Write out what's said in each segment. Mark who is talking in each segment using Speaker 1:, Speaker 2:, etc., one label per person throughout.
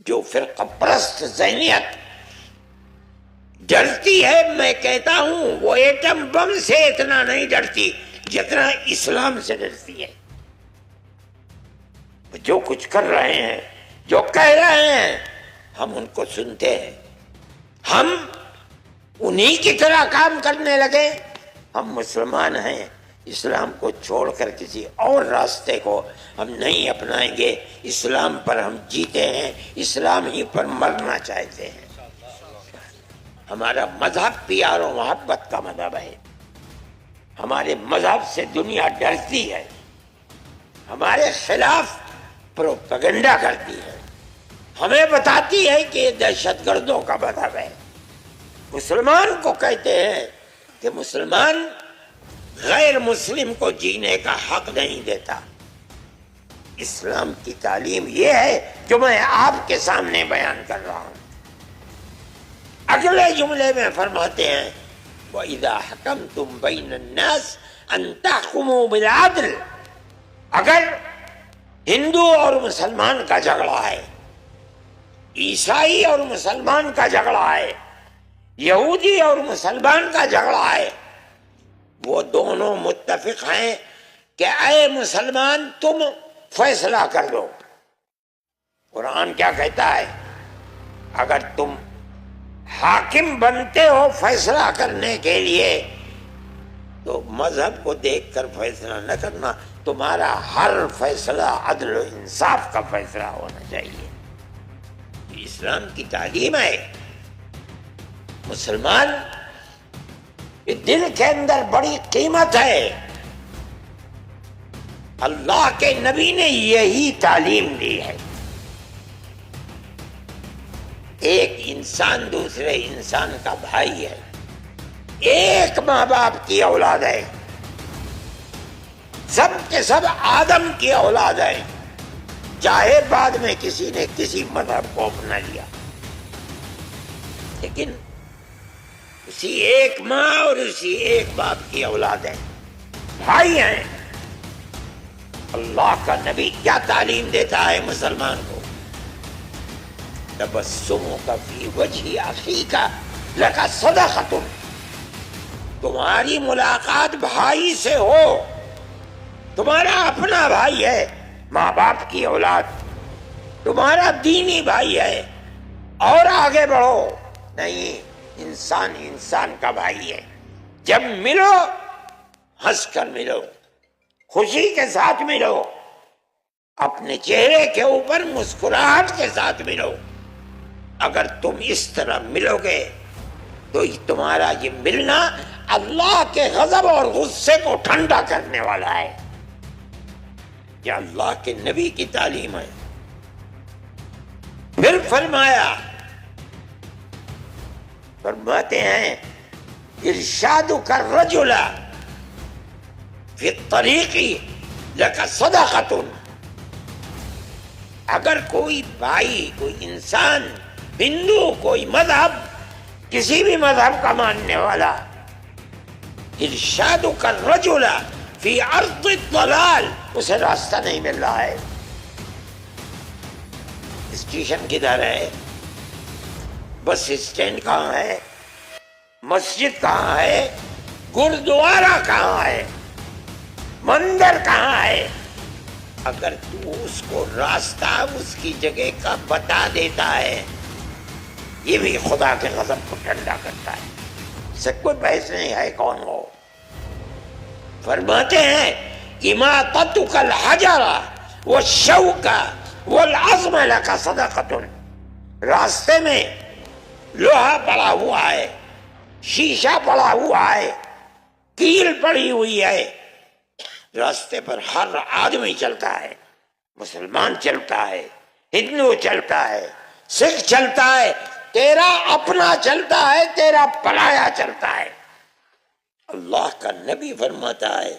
Speaker 1: جو فرقہ پرست ذہنیت ڈرتی ہے، میں کہتا ہوں وہ ایٹم بم سے اتنا نہیں ڈرتی جتنا اسلام سے ڈرتی ہے۔ جو کچھ کر رہے ہیں، جو کہہ رہے ہیں، ہم ان کو سنتے ہیں، ہم انہی کی طرح کام کرنے لگے۔ ہم مسلمان ہیں، اسلام کو چھوڑ کر کسی اور راستے کو ہم نہیں اپنائیں گے۔ اسلام پر ہم جیتے ہیں، اسلام ہی پر مرنا چاہتے ہیں۔ ہمارا مذہب پیار و محبت کا مذہب ہے۔ ہمارے مذہب سے دنیا ڈرتی ہے، ہمارے خلاف پروپیگنڈا کرتی ہے، ہمیں بتاتی ہے کہ یہ دہشت گردوں کا مذہب ہے۔ مسلمان کو کہتے ہیں کہ مسلمان غیر مسلم کو جینے کا حق نہیں دیتا۔ اسلام کی تعلیم یہ ہے جو میں آپ کے سامنے بیان کر رہا ہوں۔ اگلے جملے میں فرماتے ہیں وَإِذَا حَكَمْتُمْ بَيْنَ النَّاسِ أَن تَحْكُمُوا بِالْعَدْلِ۔ اگر ہندو اور مسلمان کا جھگڑا ہے، عیسائی اور مسلمان کا جھگڑا ہے، یہودی اور مسلمان کا جھگڑا ہے، وہ دونوں متفق ہیں کہ اے مسلمان تم فیصلہ کر دو۔ قرآن کیا کہتا ہے؟ اگر تم حاکم بنتے ہو فیصلہ کرنے کے لیے تو مذہب کو دیکھ کر فیصلہ نہ کرنا، تمہارا ہر فیصلہ عدل و انصاف کا فیصلہ ہونا چاہیے۔ اسلام کی تعلیم ہے۔ مسلمان دل کے اندر بڑی قیمت ہے۔ اللہ کے نبی نے یہی تعلیم دی ہے۔ ایک انسان دوسرے انسان کا بھائی ہے، ایک ماں باپ کی اولاد ہے، سب کے سب آدم کی اولاد ہے، چاہے بعد میں کسی نے کسی مذہب کو اپنا لیا، لیکن اسی ایک ماں اور اسی ایک باپ کی اولاد ہے، بھائی ہیں۔ اللہ کا نبی کیا تعلیم دیتا ہے مسلمان کو؟ تبسمک فی وجہ اخیک لک صدقۃ۔ تمہاری ملاقات بھائی سے ہو، تمہارا اپنا بھائی ہے، ماں باپ کی اولاد، تمہارا دینی بھائی ہے، اور آگے بڑھو۔ نہیں، انسان انسان کا بھائی ہے۔ جب ملو ہنس کر ملو، خوشی کے ساتھ ملو، اپنے چہرے کے اوپر مسکراہٹ کے ساتھ ملو۔ اگر تم اس طرح ملو گے تو تمہارا یہ ملنا اللہ کے غضب اور غصے کو ٹھنڈا کرنے والا ہے۔ یہ اللہ کے نبی کی تعلیم ہے۔ پھر فرماتے ہیں ارشادک الرجل فی الطریق لک صدقۃ۔ اگر کوئی بھائی، کوئی انسان، ہندو، کوئی مذہب، کسی بھی مذہب کا ماننے والا، ارشادک الرجل فی ارض الضلال، اسے راستہ نہیں مل رہا ہے، اسٹیشن کدھر ہے، بس اسٹینڈ کہاں ہے، مسجد کہاں ہے، گردوارہ کہاں ہے، مندر کہاں ہے، اگر تو اس کو راستہ اس کی جگہ کا بتا دیتا ہے، یہ بھی خدا کے غضب کو ٹھنڈا کرتا ہے۔ اس سے کوئی بحث نہیں ہے کون ہو۔ فرماتے ہیں اماطتک الحجر والشوک والعظم لک صدقۃ۔ راستے میں لوہا پڑا ہوا ہے، شیشہ پڑا ہوا ہے، کیل پڑی ہوئی ہے، راستے پر ہر آدمی چلتا ہے، مسلمان چلتا ہے، ہندو چلتا ہے، سکھ چلتا ہے، تیرا اپنا چلتا ہے، تیرا پرایا چلتا ہے۔ اللہ کا نبی فرماتا ہے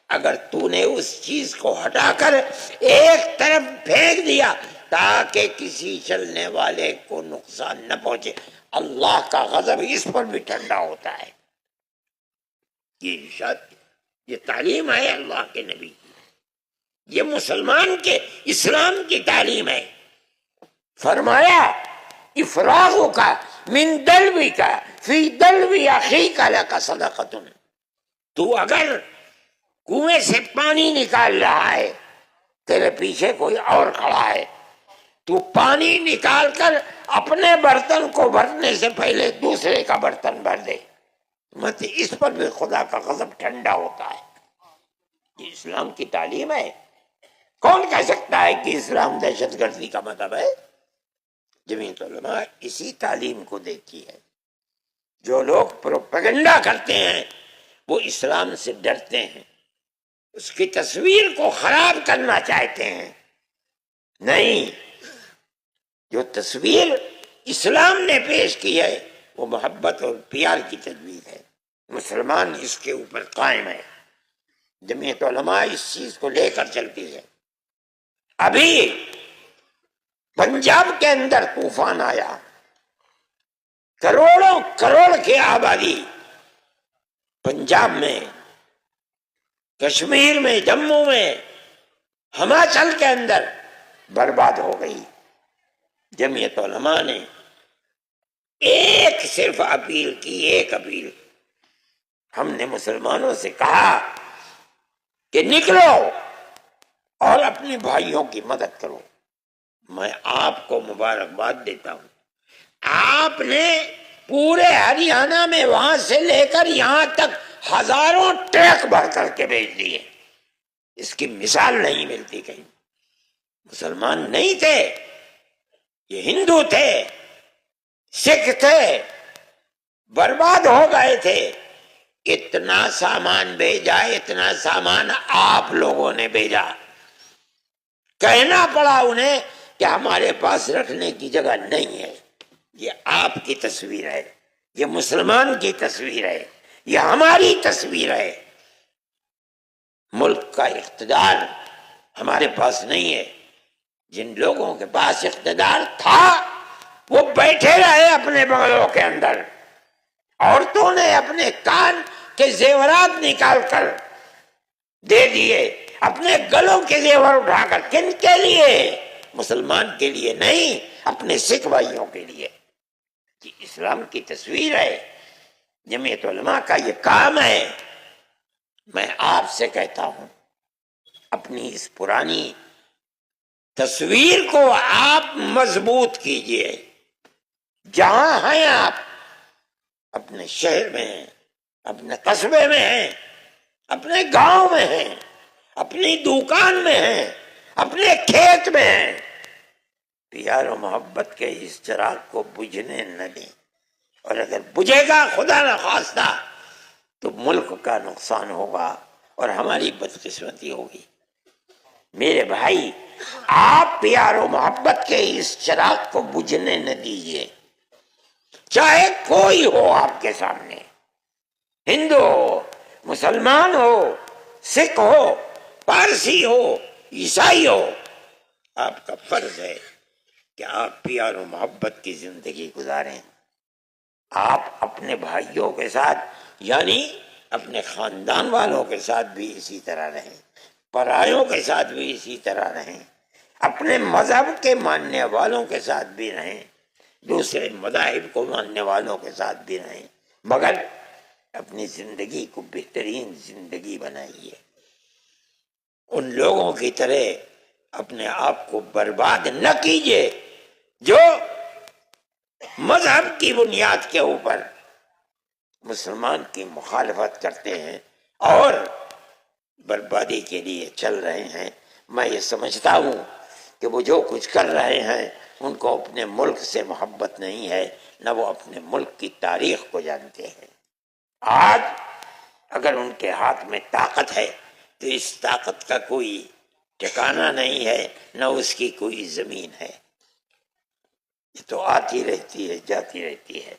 Speaker 1: اگر تو نے اس چیز کو ہٹا کر ایک طرف پھینک دیا تاکہ کسی چلنے والے کو نقصان نہ پہنچے، اللہ کا غضب اس پر بھی ٹھنڈا ہوتا ہے۔ یہ ارشاد، یہ تعلیم ہے اللہ کے نبی کی، یہ مسلمان کے اسلام کی تعلیم ہے۔ فرمایا افراغ کا من دلوی کا فی دلوی اخیک لک صدقۃ، تو اگر کنویں سے پانی نکال رہا ہے، تیرے پیچھے کوئی اور کھڑا ہے، تو پانی نکال کر اپنے برتن کو بھرنے سے پہلے دوسرے کا برتن بھر دے، مت اس پر بھی خدا کا غضب ٹھنڈا ہوتا ہے۔ یہ اسلام کی تعلیم ہے۔ کون کہہ سکتا ہے کہ اسلام دہشت گردی کا مذہب ہے؟ جمعیت علماء اسی تعلیم کو دیتی ہے۔ جو لوگ پروپیگنڈا کرتے ہیں وہ اسلام سے ڈرتے ہیں، اس کی تصویر کو خراب کرنا چاہتے ہیں۔ نہیں، جو تصویر اسلام نے پیش کی ہے وہ محبت اور پیار کی تصویر ہے، مسلمان اس کے اوپر قائم ہے۔ جمعیت علماء اس چیز کو لے کر چلتی ہے۔ ابھی پنجاب کے اندر طوفان آیا، کروڑوں کروڑ کی آبادی پنجاب میں، کشمیر میں، جموں میں، ہماچل کے اندر برباد ہو گئی۔ جمعیت علماء نے ایک صرف اپیل کی، ایک اپیل، ہم نے مسلمانوں سے کہا کہ نکلو اور اپنے بھائیوں کی مدد کرو۔ میں آپ کو مبارکباد دیتا ہوں، آپ نے پورے ہریانہ میں وہاں سے لے کر یہاں تک ہزاروں ٹرک بھر کر کے بھیج دیے۔ اس کی مثال نہیں ملتی کہیں۔ مسلمان نہیں تھے، یہ ہندو تھے، سکھ تھے، برباد ہو گئے تھے۔ اتنا سامان بھیجا، اتنا سامان آپ لوگوں نے بھیجا۔ کہنا پڑا انہیں کہ ہمارے پاس رکھنے کی جگہ نہیں ہے۔ یہ آپ کی تصویر ہے، یہ مسلمان کی تصویر ہے، یہ ہماری تصویر ہے۔ ملک کا اقتدار ہمارے پاس نہیں ہے۔ جن لوگوں کے پاس اقتدار تھا وہ بیٹھے رہے اپنے بنگلوں کے اندر۔ عورتوں نے اپنے کان کے زیورات نکال کر دے دیے، اپنے گلوں کے زیور اٹھا کر۔ کن کے لیے؟ مسلمان کے لیے نہیں، اپنے سکھ بھائیوں کے لیے۔ یہ اسلام کی تصویر ہے، جمعیت علماء کا یہ کام ہے۔ میں آپ سے کہتا ہوں اپنی اس پرانی تصویر کو آپ مضبوط کیجئے۔ جہاں ہیں آپ، اپنے شہر میں ہیں، اپنے قصبے میں ہیں، اپنے گاؤں میں ہیں، اپنی دکان میں ہیں، اپنے کھیت میں ہیں، پیار و محبت کے اس چراغ کو بجھنے نہ دیں۔ اور اگر بجھے گا خدا نخواستہ تو ملک کا نقصان ہوگا اور ہماری بدقسمتی ہوگی۔ میرے بھائی، آپ پیار و محبت کے اس چراغ کو بجھنے نہ دیجیے، چاہے کوئی ہو آپ کے سامنے، ہندو ہو، مسلمان ہو، سکھ ہو، پارسی ہو، عیسائی ہو۔ آپ کا فرض ہے کہ آپ پیار و محبت کی زندگی گزاریں۔ آپ اپنے بھائیوں کے ساتھ، یعنی اپنے خاندان والوں کے ساتھ بھی اسی طرح رہیں، پرایوں کے ساتھ بھی اسی طرح رہیں، اپنے مذہب کے ماننے والوں کے ساتھ بھی رہیں، دوسرے مذاہب کو ماننے والوں کے ساتھ بھی رہیں، مگر اپنی زندگی کو بہترین زندگی بنائیے۔ ان لوگوں کی طرح اپنے آپ کو برباد نہ کیجیے جو مذہب کی بنیاد کے اوپر مسلمان کی مخالفت کرتے ہیں اور بربادی کے لیے چل رہے ہیں۔ میں یہ سمجھتا ہوں کہ وہ جو کچھ کر رہے ہیں ان کو اپنے ملک سے محبت نہیں ہے، نہ وہ اپنے ملک کی تاریخ کو جانتے ہیں۔ آج اگر ان کے ہاتھ میں طاقت ہے تو اس طاقت کا کوئی ٹھکانہ نہیں ہے، نہ اس کی کوئی زمین ہے۔ یہ تو آتی رہتی ہے، جاتی رہتی ہے۔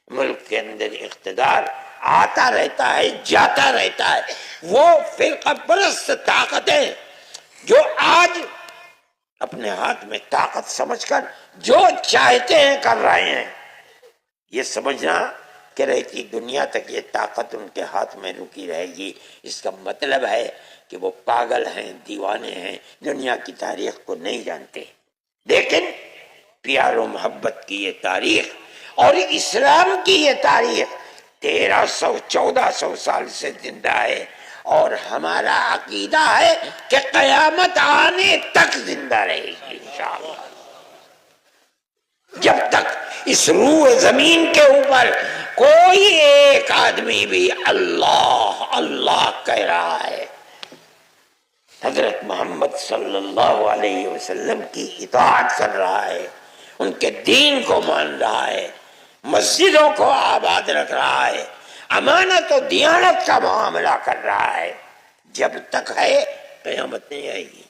Speaker 1: ملک کے اندر اقتدار آتا رہتا ہے، جاتا رہتا ہے۔ وہ فرقہ پرست طاقتیں جو آج اپنے ہاتھ میں طاقت سمجھ کر جو چاہتے ہیں کر رہے ہیں، یہ سمجھنا کہ رہتی دنیا تک یہ طاقت ان کے ہاتھ میں رکی رہے گی، اس کا مطلب ہے کہ وہ پاگل ہیں، دیوانے ہیں، دنیا کی تاریخ کو نہیں جانتے۔ لیکن پیار و محبت کی یہ تاریخ اور اسلام کی یہ تاریخ 1300-1400 سال سے زندہ ہے، اور ہمارا عقیدہ ہے کہ قیامت آنے تک زندہ رہے گی انشاءاللہ۔ جب تک اس روح زمین کے اوپر کوئی ایک آدمی بھی اللہ اللہ کہہ رہا ہے، حضرت محمد صلی اللہ علیہ وسلم کی اطاعت کر رہا ہے، ان کے دین کو مان رہا ہے، مسجدوں کو آباد رکھ رہا ہے، امانت و دیانت کا معاملہ کر رہا ہے، جب تک ہے قیامت نہیں آئے گی۔